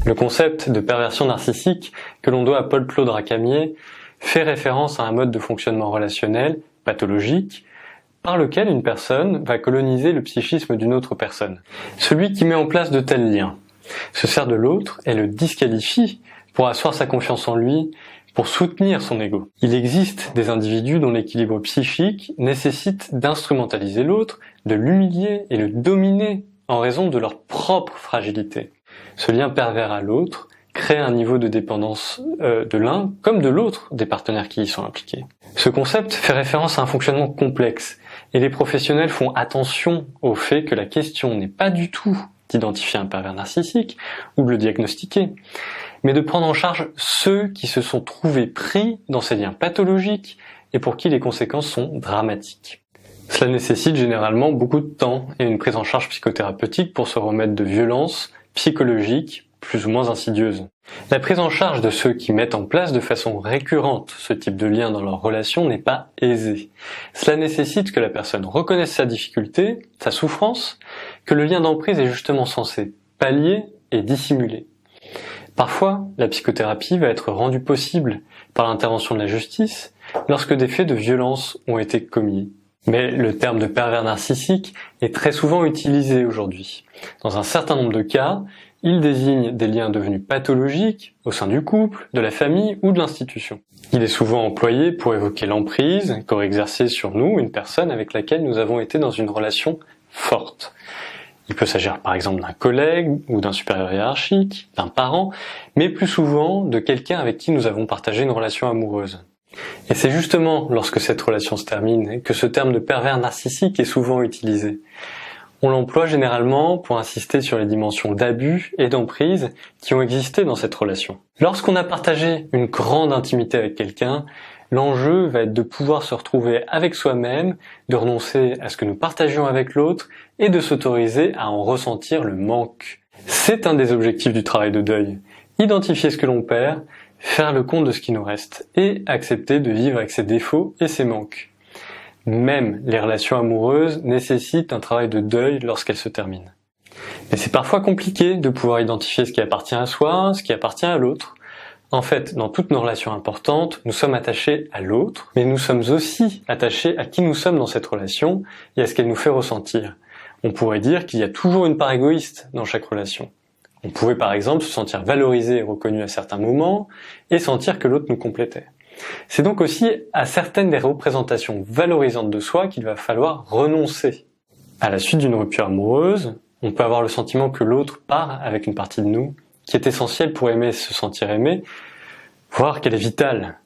Le concept de perversion narcissique que l'on doit à Paul-Claude Racamier fait référence à un mode de fonctionnement relationnel, pathologique, par lequel une personne va coloniser le psychisme d'une autre personne. Celui qui met en place de tels liens se sert de l'autre et le disqualifie pour asseoir sa confiance en lui, pour soutenir son ego. Il existe des individus dont l'équilibre psychique nécessite d'instrumentaliser l'autre, de l'humilier et le dominer en raison de leur propre fragilité. Ce lien pervers à l'autre crée un niveau de dépendance de l'un comme de l'autre des partenaires qui y sont impliqués. Ce concept fait référence à un fonctionnement complexe et les professionnels font attention au fait que la question n'est pas du tout d'identifier un pervers narcissique ou de le diagnostiquer, mais de prendre en charge ceux qui se sont trouvés pris dans ces liens pathologiques et pour qui les conséquences sont dramatiques. Cela nécessite généralement beaucoup de temps et une prise en charge psychothérapeutique pour se remettre de violences psychologiques plus ou moins insidieuses. La prise en charge de ceux qui mettent en place de façon récurrente ce type de lien dans leur relation n'est pas aisée. Cela nécessite que la personne reconnaisse sa difficulté, sa souffrance, que le lien d'emprise est justement censé pallier et dissimuler. Parfois, la psychothérapie va être rendue possible par l'intervention de la justice lorsque des faits de violence ont été commis. Mais le terme de pervers narcissique est très souvent utilisé aujourd'hui. Dans un certain nombre de cas, il désigne des liens devenus pathologiques au sein du couple, de la famille ou de l'institution. Il est souvent employé pour évoquer l'emprise qu'aurait exercée sur nous une personne avec laquelle nous avons été dans une relation forte. Il peut s'agir par exemple d'un collègue ou d'un supérieur hiérarchique, d'un parent, mais plus souvent de quelqu'un avec qui nous avons partagé une relation amoureuse. Et c'est justement lorsque cette relation se termine que ce terme de pervers narcissique est souvent utilisé. On l'emploie généralement pour insister sur les dimensions d'abus et d'emprise qui ont existé dans cette relation. Lorsqu'on a partagé une grande intimité avec quelqu'un, l'enjeu va être de pouvoir se retrouver avec soi-même, de renoncer à ce que nous partagions avec l'autre et de s'autoriser à en ressentir le manque. C'est un des objectifs du travail de deuil. Identifier ce que l'on perd, faire le compte de ce qui nous reste et accepter de vivre avec ses défauts et ses manques. Même les relations amoureuses nécessitent un travail de deuil lorsqu'elles se terminent. Mais c'est parfois compliqué de pouvoir identifier ce qui appartient à soi, ce qui appartient à l'autre. En fait, dans toutes nos relations importantes, nous sommes attachés à l'autre, mais nous sommes aussi attachés à qui nous sommes dans cette relation et à ce qu'elle nous fait ressentir. On pourrait dire qu'il y a toujours une part égoïste dans chaque relation. On pouvait par exemple se sentir valorisé et reconnu à certains moments et sentir que l'autre nous complétait. C'est donc aussi à certaines des représentations valorisantes de soi qu'il va falloir renoncer. À la suite d'une rupture amoureuse, on peut avoir le sentiment que l'autre part avec une partie de nous qui est essentielle pour aimer et se sentir aimé, voire qu'elle est vitale.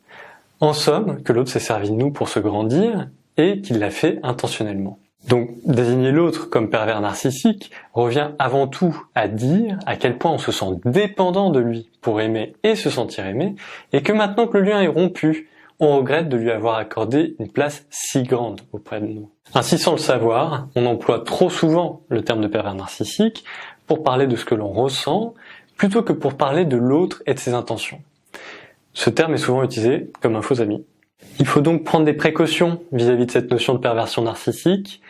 En somme, que l'autre s'est servi de nous pour se grandir et qu'il l'a fait intentionnellement. Donc, désigner l'autre comme pervers narcissique revient avant tout à dire à quel point on se sent dépendant de lui pour aimer et se sentir aimé, et que maintenant que le lien est rompu, on regrette de lui avoir accordé une place si grande auprès de nous. Ainsi, sans le savoir, on emploie trop souvent le terme de pervers narcissique pour parler de ce que l'on ressent, plutôt que pour parler de l'autre et de ses intentions. Ce terme est souvent utilisé comme un faux ami. Il faut donc prendre des précautions vis-à-vis de cette notion de perversion narcissique,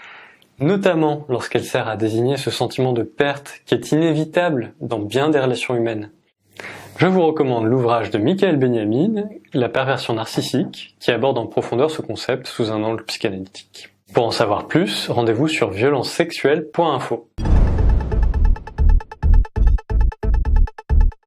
notamment lorsqu'elle sert à désigner ce sentiment de perte qui est inévitable dans bien des relations humaines. Je vous recommande l'ouvrage de Michael Benjamin, La perversion narcissique, qui aborde en profondeur ce concept sous un angle psychanalytique. Pour en savoir plus, rendez-vous sur violencesexuelles.info.